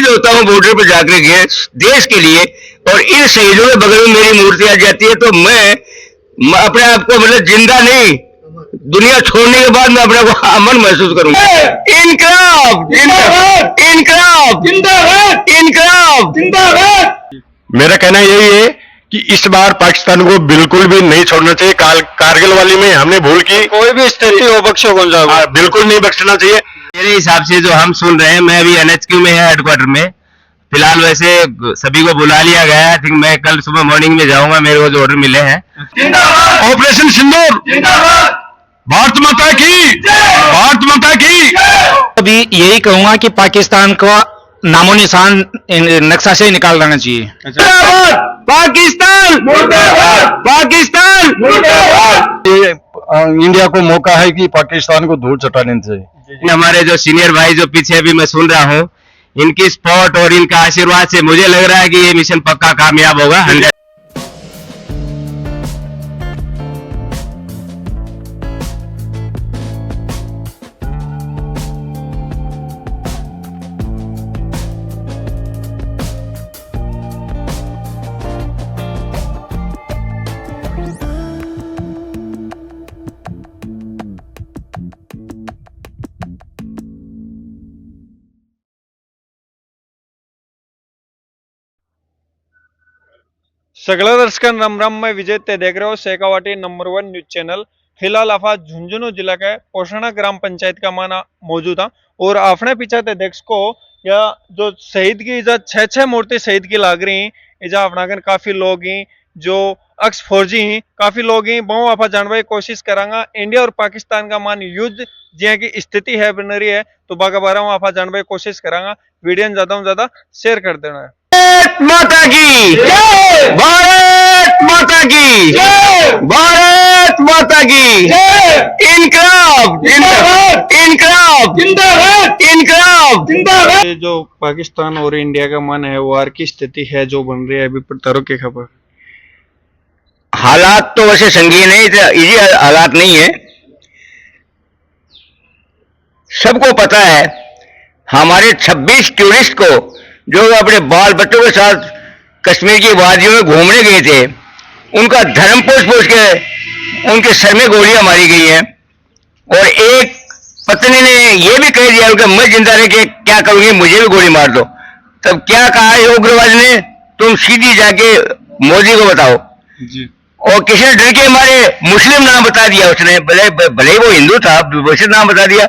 शहीद होता हूँ बॉर्डर पर जाकर के देश के लिए, और इन शहीदों के बगल में मेरी मूर्ति आ जाती है, तो मैं अपने आप को मतलब जिंदा नहीं, दुनिया छोड़ने के बाद मैं अपने को अमन महसूस करूंगा। इनकलाब जिंदाबाद, इनकलाब जिंदाबाद, इनकलाब जिंदाबाद। मेरा कहना यही है कि इस बार पाकिस्तान को बिल्कुल भी नहीं छोड़ना चाहिए। कारगिल वाली में हमने भूल की, कोई भी स्थिति हो बख्शो बिल्कुल नहीं बख्शना चाहिए। मेरे हिसाब से जो हम सुन रहे हैं, मैं अभी NHQ में है हेडक्वार्टर में फिलहाल, वैसे सभी को बुला लिया गया है। थिंक मैं कल सुबह मॉर्निंग में जाऊंगा, मेरे को जो ऑर्डर मिले हैं। ऑपरेशन सिंदूर जिंदाबाद, भारत माता की, भारत माता की। अभी यही कहूंगा कि पाकिस्तान को नामो निशान नक्शा से निकाल देना चाहिए। पाकिस्तान पाकिस्तान। इंडिया को मौका है कि पाकिस्तान को धूल चटाने चाहिए। हमारे जो सीनियर भाई जो पीछे अभी मैं सुन रहा हूँ, इनकी सपोर्ट और इनका आशीर्वाद से मुझे लग रहा है कि ये मिशन पक्का कामयाब होगा। 100। सगळ्या दर्शकांना राम राम, मैं विजय, ते देख रहे हो शेखावाटी नंबर 1 न्यूज चैनल। फिलहाल आप झुंझुनू जिला के पोषणा ग्राम पंचायत का माना मौजूद था, और आपने पीछे ते देख को या जो शहीद की इजा 6 मूर्ति शहीद की लाग रही, इजा अपनागन काफी लोग ही जो अक्स फौजी ही काफी लोग ही बहु आप जानने की कोशिश करांगा। इंडिया और पाकिस्तान का मान युद्ध जिया की स्थिति है बन रही है, तो बागा बारा आप जानने की कोशिश करांगा। वीडियो ज्यादा शेयर कर देना है। भारत माता की, भारत माता की, भारत माता की। इनकलाब जिंदाबाद, इनकलाब जिंदाबाद, इनकलाब जिंदाबाद। जो पाकिस्तान और इंडिया का मन है, वार की स्थिति है जो बन रही है अभी तारों की खबर। हालात तो वैसे संगीन है, इजी हालात नहीं है। सबको पता है हमारे 26 टूरिस्ट को जो अपने बाल बच्चों के साथ कश्मीर की वादियों में घूमने गए थे, उनका धर्म पोछ के उनके सर में गोलियां मारी गई हैं, और एक पत्नी ने यह भी कह दिया कि मैं जिंदा रह के क्या करूंगी, मुझे भी गोली मार दो। तब क्या कहा है उग्रवाद ने, तुम सीधी जाके मोदी को बताओ जी। और किसी ने डर के मारे मुस्लिम नाम बता दिया उसने, भले वो हिंदू था, वैसे नाम बता दिया।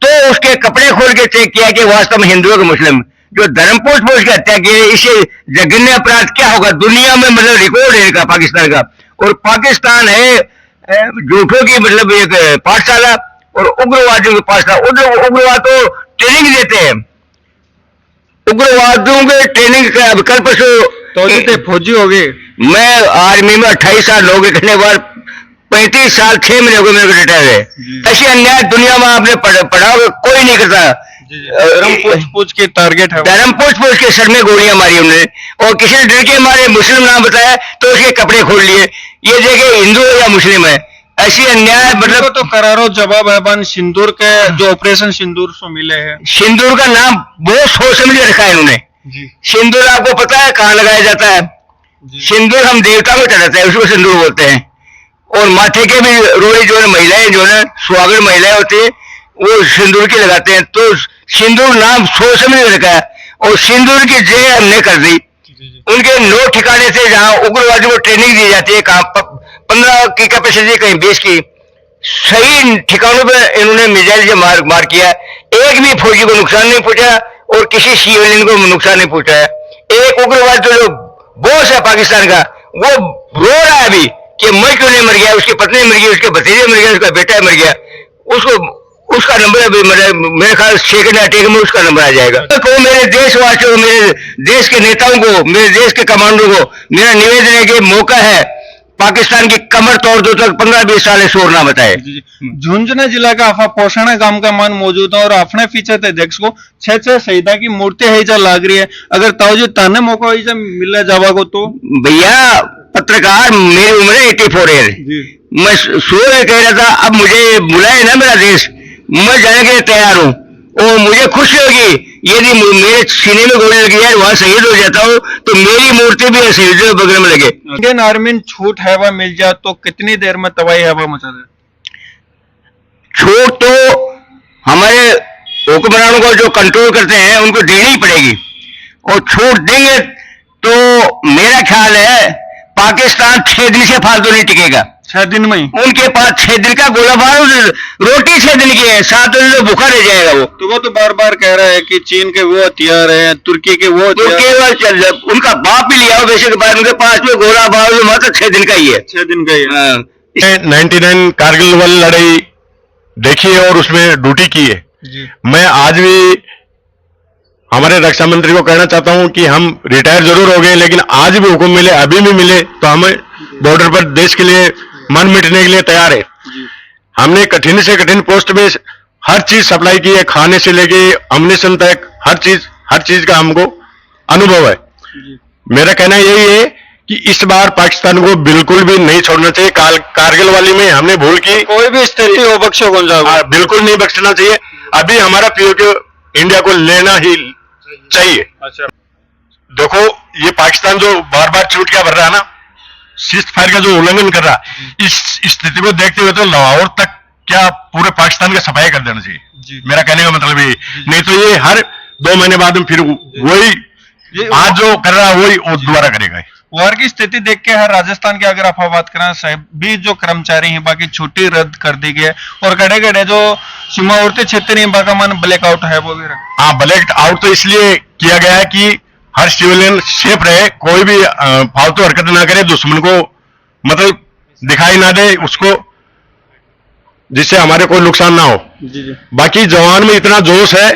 तो उसके कपड़े खोल के चेक किया कि वास्तव में हिंदू है कि मुस्लिम। जो धर्म पोष के हत्या की, इससे जघन्य अपराध क्या होगा दुनिया में, मतलब रिकॉर्ड है इनका पाकिस्तान का। और पाकिस्तान है झूठों की मतलब एक पाठशाला और उग्रवादियों की पाठशाला। उग्रवाद को ट्रेनिंग देते हैं, उग्रवादियों के ट्रेनिंग कल परसों फौजी हो गए। मैं आर्मी में 28 साल हो गए, करने के बाद 35 साल 6 महीने हो गए मेरे को रिटायर है। ऐसी अन्याय दुनिया में आपने पढ़ा कोई नहीं करता। धर्म पूछ के टारगेट है, धर्म पूछ के सर में गोलियां मारी उन्होंने, और किसी ने डर के मारे मुस्लिम नाम बताया तो उसके कपड़े खोल लिए। ये देखे हिंदू है या मुस्लिम है, ऐसी अन्याय मतलब। तो करारो जवाब है बन सिंदूर के जो ऑपरेशन सिंदूर से मिले हैं। सिंदूर का नाम बहुत सोच समझ के रखा है इन्होंने। सिंदूर आपको पता है कहाँ लगाया जाता है? सिंदूर हम देवता को चढ़ाते हैं, उसको सिंदूर बोलते हैं। और माथे के भी रोड़ी जो है महिलाएं, जो है सुहागन महिलाएं होती है, वो सिंदूर की लगाते हैं। तो सिंदूर नाम सोच समझ के रखा है, और सिंदूर की जय हमने कर दी। उनके 9 ठिकाने से जहां उग्रवादियों को ट्रेनिंग दी जाती है, कहां 15 की कैपेसिटी, कहीं 20 की, सही ठिकानों पे इन्होंने मिसाइल से मार किया। एक भी फौजी को नुकसान नहीं पहुंचा और किसी सिविलियन को नुकसान नहीं पहुंचा है। एक उग्रवाद जो बॉस है पाकिस्तान का, वो रो रहा है अभी कि मैं क्यों नहीं मर गया, उसकी पत्नी मर गई, उसके भतीजे मर गया, उसका बेटा मर गया। उसका नंबर मेरे ख्याल सेकंड अटैक में उसका नंबर आ जाएगा। तो मेरे देशवासियों को, मेरे देश के नेताओं को, मेरे देश के कमांडो को मेरा निवेदन है कि मौका है, पाकिस्तान की कमर तोड़ दो, तक 15-20 साल शोर ना बताए। झुंझुनू जिला का आफा पोषण गांव का मान मौजूद है, और आपने पीछे थे देख को 6 शहीदा की मूर्ति है जा लाग रही है। अगर ताऊजी ताने मौका मिलने जावा को तो भैया पत्रकार, मेरी उम्र है 84 है, मैं शुरू में कह रहा था अब मुझे बुलाए ना मेरा देश, मैं जाने के लिए तैयार हूँ। और मुझे खुशी होगी यदि मेरे सीने में गोली लगी है वहां शहीद हो जाता हूँ तो मेरी मूर्ति भी शहीद बगल में लगे। इंडियन आर्मी में छूट हवा मिल जाए तो कितनी देर में तबाही हवा मचा दे? छूट तो हमारे हुक्मरानों को जो कंट्रोल करते हैं उनको देनी ही पड़ेगी, और छूट देंगे तो मेरा ख्याल है पाकिस्तान 6 दिन से फालतू नहीं टिकेगा। 6 दिन में ही? उनके पास 6 दिन का गोला बारूद, रोटी 6 दिन की है, 7 दिन तो भूखा रह जाएगा वो। तो वो तो बार बार कह रहा है कि चीन के वो हथियार हैं, तुर्की के वो तो केवल चल उनका बाप ही लिया हो वैसे के बाद उनके पास में गोला बारूद मात्र 6 दिन का ही है। 6 दिन का ही है। हाँ। 99 कारगिल वाली लड़ाई देखी है और उसमें ड्यूटी की है। मैं आज भी हमारे रक्षा मंत्री को कहना चाहता हूं कि हम रिटायर जरूर हो गए लेकिन आज भी हुक्म मिले, अभी भी मिले तो हमें बॉर्डर पर देश के लिए मन मिटने के लिए तैयार है। हमने कठिन से कठिन पोस्ट में हर चीज सप्लाई की है, खाने से लेके अम्युनिशन तक हर चीज का हमको अनुभव है। मेरा कहना यही है कि इस बार पाकिस्तान को बिल्कुल भी नहीं छोड़ना चाहिए। कारगिल वाली में हमने भूल की, कोई भी स्थिति हो बख्शो गुंजा बिल्कुल नहीं बख्शना चाहिए। अभी हमारा पीओके इंडिया को लेना ही चाहिए। अच्छा, देखो ये पाकिस्तान जो बार बार छूट क्या भर रहा है ना, सीज फायर का जो उल्लंघन कर रहा है, इस स्थिति को देखते हुए तो लाहौर तक क्या पूरे पाकिस्तान का सफाई कर देना चाहिए। मेरा कहने का मतलब ये, नहीं तो ये हर 2 महीने बाद में फिर वही आज जो कर रहा है वही दोबारा करेगा। वार की स्थिति देख के हर राजस्थान के अगर आप बात करें सभी जो कर्मचारी हैं बाकी छुट्टी रद्द कर दी गई है और गड़े गड़े जो सीमावर्ती क्षेत्र है बाका मन ब्लैकआउट है वो भी हाँ, ब्लैक आउट तो इसलिए किया गया है कि हर सिविलियन सेफ रहे, कोई भी फालतू हरकत ना करे, दुश्मन को मतलब दिखाई ना दे उसको, जिससे हमारे कोई नुकसान ना हो। बाकी जवान में इतना जोश है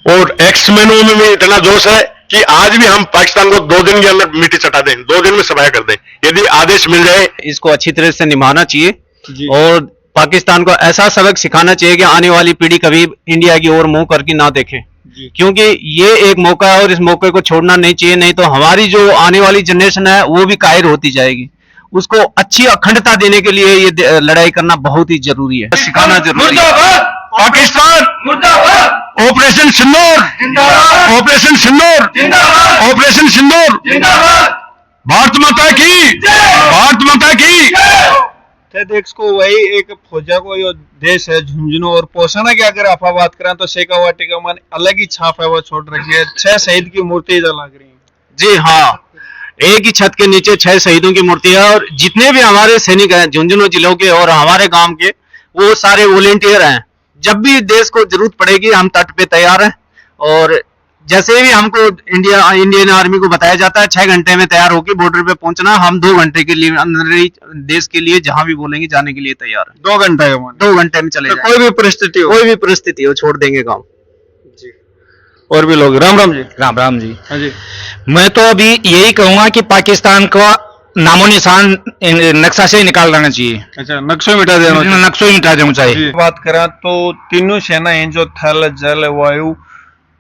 और एक्समैनों में भी इतना जोश है कि आज भी हम पाकिस्तान को 2 दिन के अंदर मिट्टी चटा दें, 2 दिन में सफाई कर दें यदि आदेश मिल जाए। इसको अच्छी तरह से निभाना चाहिए और पाकिस्तान को ऐसा सबक सिखाना चाहिए कि आने वाली पीढ़ी कभी इंडिया की ओर मुंह करके ना देखे, क्योंकि ये एक मौका है और इस मौके को छोड़ना नहीं चाहिए। नहीं तो हमारी जो आने वाली जनरेशन है वो भी कायर होती जाएगी। उसको अच्छी अखंडता देने के लिए ये लड़ाई करना बहुत ही जरूरी है, सिखाना जरूरी है। पाकिस्तान मुर्दाबाद, ऑपरेशन सिंदूर जिंदाबाद, ऑपरेशन सिंदूर जिंदाबाद, ऑपरेशन सिंदूर जिंदाबाद, भारत माता की, भारत माता की। को वही एक फौजा को यो देश है झुंझुनू और पोषणा की अगर आप बात करें तो शेखावाटी का मन अलग ही छाप है वो छोड़ रखी है। 6 शहीद की मूर्ति इधर लग रही है। जी हाँ, एक ही छत के नीचे 6 शहीदों की मूर्ति है और जितने भी हमारे सैनिक हैं झुंझुनू जिलों के और हमारे गांव के वो सारे वॉलेंटियर हैं। जब भी देश को जरूरत पड़ेगी हम तट पे तैयार हैं और जैसे भी हमको इंडियन आर्मी को बताया जाता है 6 घंटे में तैयार होकर बॉर्डर पे पहुंचना, हम 2 घंटे के लिए अंदर ही देश के लिए जहां भी बोलेंगे जाने के लिए तैयार है। 2 घंटे 2 घंटे में चले जाएंगे। कोई भी परिस्थिति हो छोड़ देंगे गाँव। और भी लोग राम राम जी। राम राम जी। हाँ जी, मैं तो अभी यही कहूंगा कि पाकिस्तान को नामो निशान नक्शा से निकाल देना चाहिए। अच्छा, नक्शा मिटा देना, नक्शा ही मिटा देना चाहिए। बात करें तो तीनों सेना है जो थल जल वायु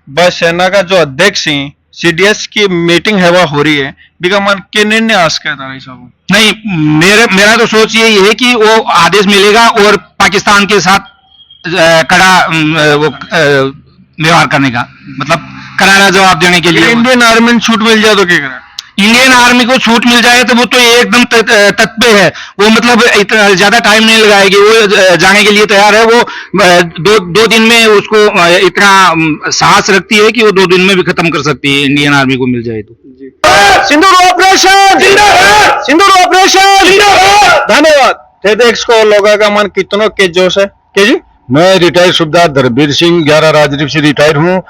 बस सेना का जो अध्यक्ष है सीडीएस की मीटिंग है वो हो रही है बिका मन के निर्णय आस का था सब नहीं, मेरा तो सोच यही है कि वो आदेश मिलेगा और पाकिस्तान के साथ कड़ा व्यवहार करने का, मतलब करारा जवाब देने के लिए। इंडियन आर्मी में छूट मिल जाए तो क्या करें? इंडियन आर्मी को छूट मिल जाए तो वो तो एकदम तत्पे है, वो मतलब इतना ज्यादा टाइम नहीं लगाएगी, वो जाने के लिए तैयार है। वो 2 दिन में उसको इतना साहस रखती है कि वो 2 दिन में भी खत्म कर सकती है इंडियन आर्मी को मिल जाए तो। सिंदूर ऑपरेशन जिंदाबाद, सिंदूर ऑपरेशन जिंदाबाद। धन्यवाद। टेडेक्स को लोगों का मन कितनों के जोश है के जी? मैं रिटायर्ड सूबेदार धर्मवीर सिंह 11 राजद्वीप से रिटायर हूँ।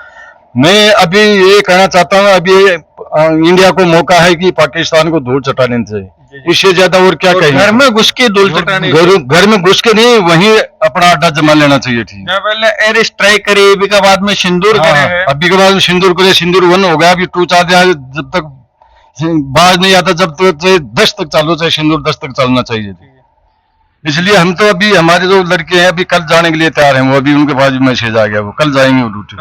मैं अभी ये कहना चाहता हूँ, अभी इंडिया को मौका है कि पाकिस्तान को धूल चटा लेना चाहिए, इससे ज्यादा और क्या कहें। घर में घुस के धूल चटाने, घर में घुस के नहीं, वहीं अपना अड्डा जमा लेना चाहिए। ठीक, पहले एयर स्ट्राइक करे, अभी के बाद में सिंदूर करे, अभी के बाद में सिंदूर करे, सिंदूर 1 हो गया, अभी 2 4 जब तक बाज नहीं आता जब तक 10 तक चालू चाहिए, सिंदूर 10 तक चलना चाहिए। इसलिए हम तो अभी हमारे जो लड़के हैं अभी कल जाने के लिए तैयार हैं, वो अभी उनके पास मैसेज आ गया, वो कल जाएंगे वो ड्यूटी।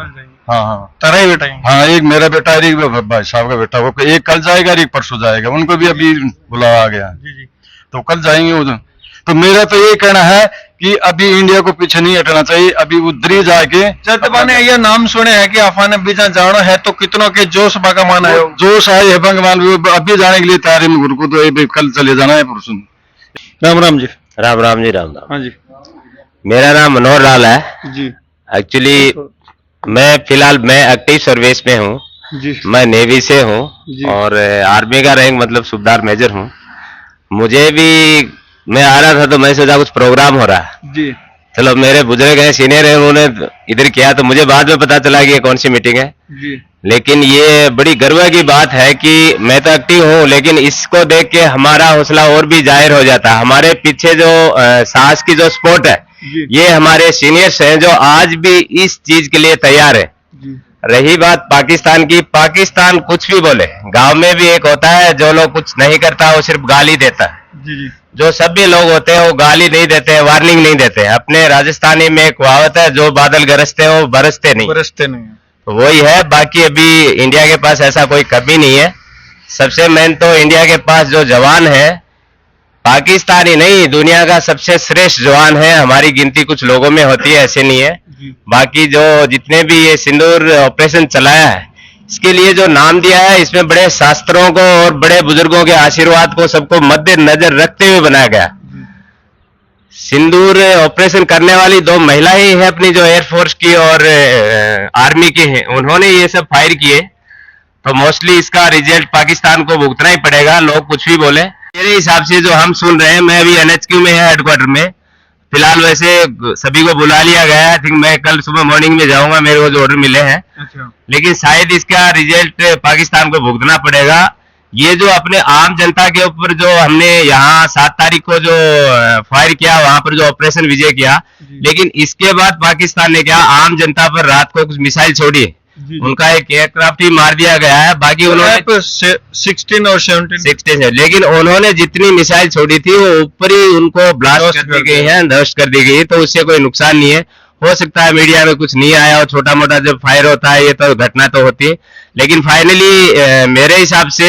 हाँ हाँ, तारा ही बेटा है। हाँ, एक मेरा बेटा है, एक भाई साहब का बेटा, वो एक कल जाएगा, एक परसों जाएगा, उनको भी अभी बुलावा आ गया। जी जी। तो कल जाएंगे वो। तो मेरा तो ये कहना है कि अभी इंडिया को पीछे नहीं हटना चाहिए, अभी उधर ही जाके जब ने ये नाम सुने हैं कि अफान बीजा जाना है तो कितनों के जोश भगवान है जोश आए है भगवान अभी जाने के लिए तैयार है गुरु को, तो ये कल चले जाना है परसों। राम राम जी। राम राम जी, राम राम। हाँ जी मेरा नाम मनोहर लाल है जी एक्चुअली। मैं फिलहाल मैं एक्टिव सर्विस में हूँ, जी मैं नेवी से हूँ जी। और आर्मी का रैंक मतलब सूबेदार मेजर हूँ। मुझे भी मैं आ रहा था तो मैं सोचा कुछ प्रोग्राम हो रहा है, जी चलो मेरे बुजुर्ग हैं सीनियर हैं उन्होंने इधर किया तो मुझे बाद में पता चला कि ये कौन सी मीटिंग है। जी लेकिन ये बड़ी गर्व की बात है कि मैं तो एक्टिव हूँ लेकिन इसको देख के हमारा हौसला और भी जाहिर हो जाता है। हमारे पीछे जो साहस की जो स्पोर्ट है जी ये हमारे सीनियर्स हैं जो आज भी इस चीज के लिए तैयार है। जी रही बात पाकिस्तान की, पाकिस्तान कुछ भी बोले, गांव में भी एक होता है जो लोग कुछ नहीं करता वो सिर्फ गाली देता है। जी जी जो सभ्य लोग होते हैं वो गाली नहीं देते हैं, वार्निंग नहीं देते हैं। अपने राजस्थानी में एक कहावत है, जो बादल गरजते हैं वो बरसते नहीं, बरसते नहीं है। तो वही है। बाकी अभी इंडिया के पास ऐसा कोई कमी नहीं है। सबसे मेन तो इंडिया के पास जो जवान है, पाकिस्तानी नहीं दुनिया का सबसे श्रेष्ठ जवान है। हमारी गिनती कुछ लोगों में होती है, ऐसे नहीं है। जी बाकी जो जितने भी ये सिंदूर ऑपरेशन चलाया है इसके लिए जो नाम दिया है इसमें बड़े शास्त्रों को और बड़े बुजुर्गों के आशीर्वाद को सबको मद्देनजर रखते हुए बनाया गया। सिंदूर ऑपरेशन करने वाली 2 महिला ही है अपनी जो एयरफोर्स की और आर्मी की है, उन्होंने ये सब फायर किए। तो मोस्टली इसका रिजल्ट पाकिस्तान को भुगतना ही पड़ेगा, लोग कुछ भी बोले। मेरे हिसाब से जो हम सुन रहे हैं, मैं अभी NHQ में है हेडक्वार्टर में फिलहाल, वैसे सभी को बुला लिया गया है। आई थिंक मैं कल सुबह मॉर्निंग में जाऊंगा, मेरे को जो ऑर्डर मिले हैं। अच्छा लेकिन शायद इसका रिजल्ट पाकिस्तान को भुगतना पड़ेगा। ये जो अपने आम जनता के ऊपर जो हमने यहाँ 7 तारीख को जो फायर किया, वहां पर जो ऑपरेशन विजय किया, लेकिन इसके बाद पाकिस्तान ने क्या आम जनता पर रात को कुछ मिसाइल छोड़ी, उनका एक एयरक्राफ्ट ही मार दिया गया है। बाकी उन्होंने 16 और 17 है, लेकिन उन्होंने जितनी मिसाइल छोड़ी थी वो ऊपर ही उनको ब्लास्ट कर दी गई है, ध्वस्त कर दी गई है, तो उससे कोई नुकसान नहीं है। हो सकता है मीडिया में कुछ नहीं आया और छोटा मोटा जब फायर होता है ये तो घटना तो होती है। लेकिन फाइनली मेरे हिसाब से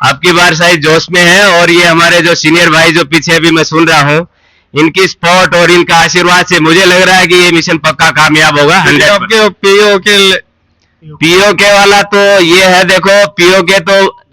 आपकी बार शायद जोश में है। और ये हमारे जो सीनियर भाई जो पीछे भी मैं सुन रहा हूँ, इनकी सपोर्ट और इनका आशीर्वाद से मुझे लग रहा है कि ये मिशन पक्का कामयाब होगा। आपके पीओके वाला तो ये है, देखो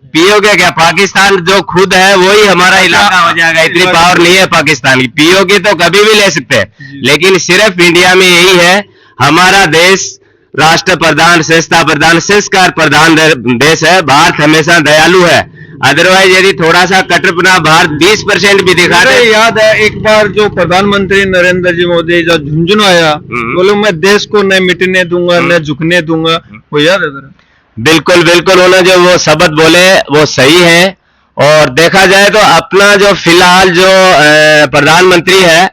पीओके क्या, पाकिस्तान जो खुद है वही हमारा इलाका हो जाएगा। इतनी पावर नहीं है पाकिस्तान की। पीओके तो कभी भी ले सकते हैं, लेकिन सिर्फ इंडिया में यही है। हमारा देश राष्ट्र प्रधान, श्रेष्ठता प्रधान, संस्कार प्रधान देश है। भारत हमेशा दयालु है। अदरवाइज यदि थोड़ा सा कट्टरपना भारत 20% भी दिखा दे। याद है एक बार जो प्रधानमंत्री नरेंद्र जी मोदी जब झुंझुनू आया, बोलो मैं देश को न मिटने दूंगा न झुकने दूंगा, वो याद है जरा? बिल्कुल बिल्कुल, उन्होंने जो वो शब्द बोले वो सही है। और देखा जाए तो अपना जो फिलहाल जो प्रधानमंत्री है,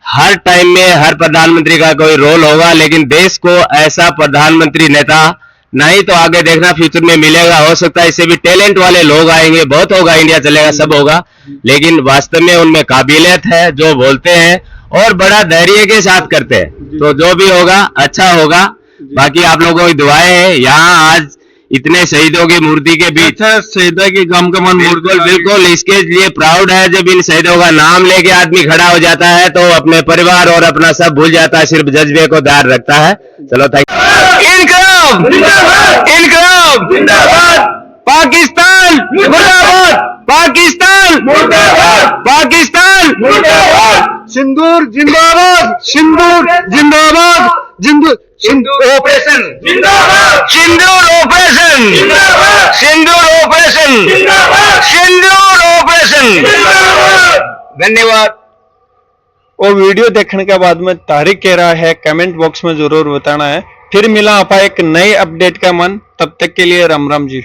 हर टाइम में हर प्रधानमंत्री का कोई रोल होगा, लेकिन देश को ऐसा प्रधानमंत्री नेता नहीं तो आगे देखना फ्यूचर में मिलेगा। हो सकता है इससे भी टैलेंट वाले लोग आएंगे, बहुत होगा, इंडिया चलेगा, सब होगा, लेकिन वास्तव में उनमें काबिलियत है, जो बोलते हैं और बड़ा धैर्य के साथ करते हैं। तो जो भी होगा अच्छा होगा। बाकी आप लोगों की दुआएं हैं। यहाँ आज इतने शहीदों की मूर्ति के बीच, अच्छा शहीदा की गम का मन बिल्कुल बिल्कुल इसके लिए प्राउड है। जब इन शहीदों का नाम लेके आदमी खड़ा हो जाता है तो अपने परिवार और अपना सब भूल जाता है, सिर्फ जज्बे को दायर रखता है। चलो थैंक यू। इनकलाब इनकलाब जिंदाबाद, पाकिस्तान मुर्दाबाद, पाकिस्तान मुर्दाबाद, पाकिस्तान मुर्दाबाद, सिंदूर जिंदाबाद, सिंदूर जिंदाबाद, सिंदूर ऑपरेशन जिंदाबाद, सिंदूर ऑपरेशन जिंदाबाद, सिंदूर ऑपरेशन जिंदाबाद, सिंदूर ऑपरेशन। धन्यवाद। और वीडियो देखने के बाद में तारीख कह रहा है कमेंट बॉक्स में जरूर बताना है। फिर मिला आपा एक नई अपडेट का मन, तब तक के लिए राम राम जी।